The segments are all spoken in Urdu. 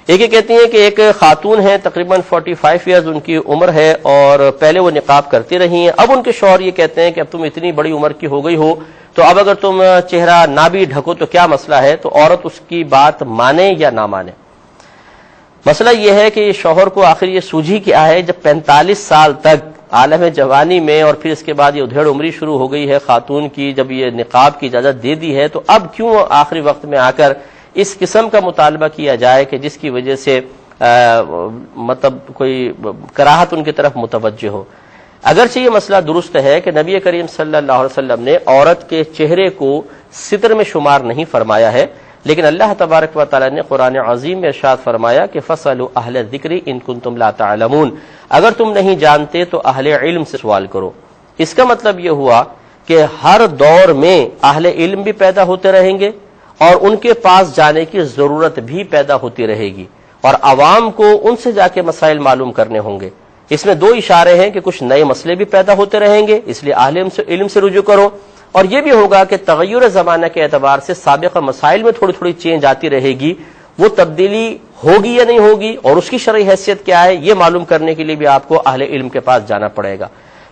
ایک یہ کہتی ہیں کہ ایک خاتون ہیں تقریباً 45 ایئرز ان کی عمر ہے، اور پہلے وہ نقاب کرتی رہی ہیں، اب ان کے شوہر یہ کہتے ہیں کہ اب تم اتنی بڑی عمر کی ہو گئی ہو تو اب اگر تم چہرہ نہ بھی ڈھکو تو کیا مسئلہ ہے، تو عورت اس کی بات مانے یا نہ مانے؟ مسئلہ یہ ہے کہ شوہر کو آخر یہ سوجھی کیا ہے، جب 45 سال تک عالم جوانی میں اور پھر اس کے بعد یہ ادھیڑ عمری شروع ہو گئی ہے خاتون کی، جب یہ نقاب کی اجازت دے دی ہے تو اب کیوں آخری وقت میں آ کر اس قسم کا مطالبہ کیا جائے کہ جس کی وجہ سے مطلب کوئی کراہت ان کی طرف متوجہ ہو؟ اگرچہ یہ مسئلہ درست ہے کہ نبی کریم صلی اللہ علیہ وسلم نے عورت کے چہرے کو ستر میں شمار نہیں فرمایا ہے، لیکن اللہ تبارک و تعالی نے قرآن عظیم میں ارشاد فرمایا کہ فَاسْأَلُوا أَهْلَ الذِّكْرِ إِن كُنتُمْ لَا تَعْلَمُونَ، اگر تم نہیں جانتے تو اہل علم سے سوال کرو۔ اس کا مطلب یہ ہوا کہ ہر دور میں اہل علم بھی پیدا ہوتے رہیں گے اور ان کے پاس جانے کی ضرورت بھی پیدا ہوتی رہے گی، اور عوام کو ان سے جا کے مسائل معلوم کرنے ہوں گے۔ اس میں دو اشارے ہیں کہ کچھ نئے مسئلے بھی پیدا ہوتے رہیں گے، اس لیے اہل علم سے رجوع کرو، اور یہ بھی ہوگا کہ تغیر زمانہ کے اعتبار سے سابقہ مسائل میں تھوڑی تھوڑی چینج آتی رہے گی، وہ تبدیلی ہوگی یا نہیں ہوگی اور اس کی شرعی حیثیت کیا ہے یہ معلوم کرنے کے لیے بھی آپ کو اہل علم کے پاس جانا پڑے گا۔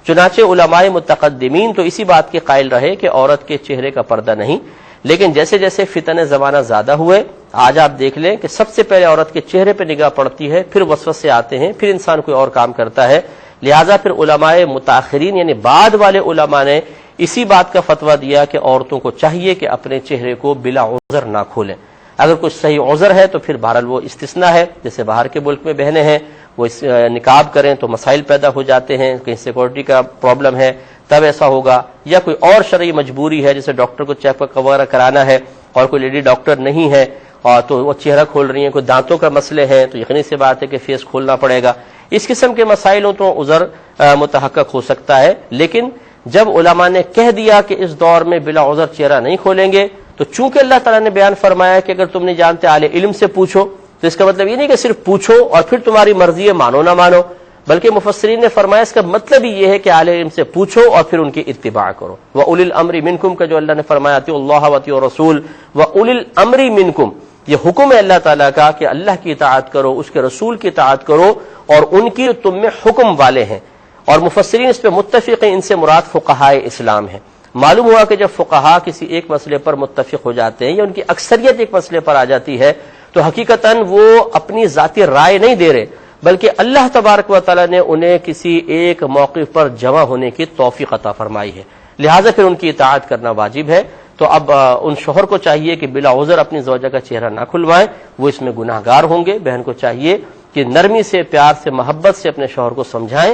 چنانچہ علماء متقدمین تو اسی بات کے قائل رہے کہ عورت کے چہرے کا پردہ نہیں، لیکن جیسے جیسے فتن زمانہ زیادہ ہوئے، آج آپ دیکھ لیں کہ سب سے پہلے عورت کے چہرے پہ نگاہ پڑتی ہے، پھر وسوسے آتے ہیں، پھر انسان کوئی اور کام کرتا ہے، لہٰذا پھر علماء متاخرین یعنی بعد والے علماء نے اسی بات کا فتویٰ دیا کہ عورتوں کو چاہیے کہ اپنے چہرے کو بلا عذر نہ کھولیں۔ اگر کچھ صحیح عذر ہے تو پھر بہرحال وہ استثناء ہے، جیسے باہر کے ملک میں بہنیں ہیں وہ نقاب کریں تو مسائل پیدا ہو جاتے ہیں، کہیں سیکورٹی کا پرابلم ہے تب ایسا ہوگا، یا کوئی اور شرعی مجبوری ہے جیسے ڈاکٹر کو چیک اپ وغیرہ کرانا ہے اور کوئی لیڈی ڈاکٹر نہیں ہے اور تو وہ چہرہ کھول رہی ہیں، کوئی دانتوں کا مسئلے ہیں تو یقینی سی بات ہے کہ فیس کھولنا پڑے گا۔ اس قسم کے مسائل ہوں تو عذر متحقق ہو سکتا ہے، لیکن جب علماء نے کہہ دیا کہ اس دور میں بلا عذر چہرہ نہیں کھولیں گے، تو چونکہ اللہ تعالیٰ نے بیان فرمایا کہ اگر تم نہیں جانتے اہل علم سے پوچھو، تو اس کا مطلب یہ نہیں کہ صرف پوچھو اور پھر تمہاری مرضی ہے مانو نہ مانو، بلکہ مفسرین نے فرمایا اس کا مطلب ہی یہ ہے کہ اہل علم سے پوچھو اور پھر ان کی اتباع کرو۔ وَأُولِي الْأَمْرِ مِنْكُمْ کا جو اللہ نے فرمایا اطیعوا اللَّهَ وَاطیعوا الرَّسُولَ وَأُولِي الْأَمْرِ مِنْكُمْ، یہ حکم ہے اللہ تعالیٰ کا کہ اللہ کی اطاعت کرو، اس کے رسول کی اطاعت کرو اور ان کی جو تم میں حکم والے ہیں، اور مفسرین اس پہ متفق ہیں، ان سے مراد فقہائے اسلام ہیں۔ معلوم ہوا کہ جب فقہا کسی ایک مسئلے پر متفق ہو جاتے ہیں یا ان کی اکثریت ایک مسئلے پر آ جاتی ہے تو حقیقتاً وہ اپنی ذاتی رائے نہیں دے رہے، بلکہ اللہ تبارک و تعالیٰ نے انہیں کسی ایک موقف پر جمع ہونے کی توفیق عطا فرمائی ہے، لہٰذا پھر ان کی اطاعت کرنا واجب ہے۔ تو اب ان شوہر کو چاہیے کہ بلا عذر اپنی زوجہ کا چہرہ نہ کھلوائیں، وہ اس میں گناہ گار ہوں گے۔ بہن کو چاہیے کہ نرمی سے، پیار سے، محبت سے اپنے شوہر کو سمجھائیں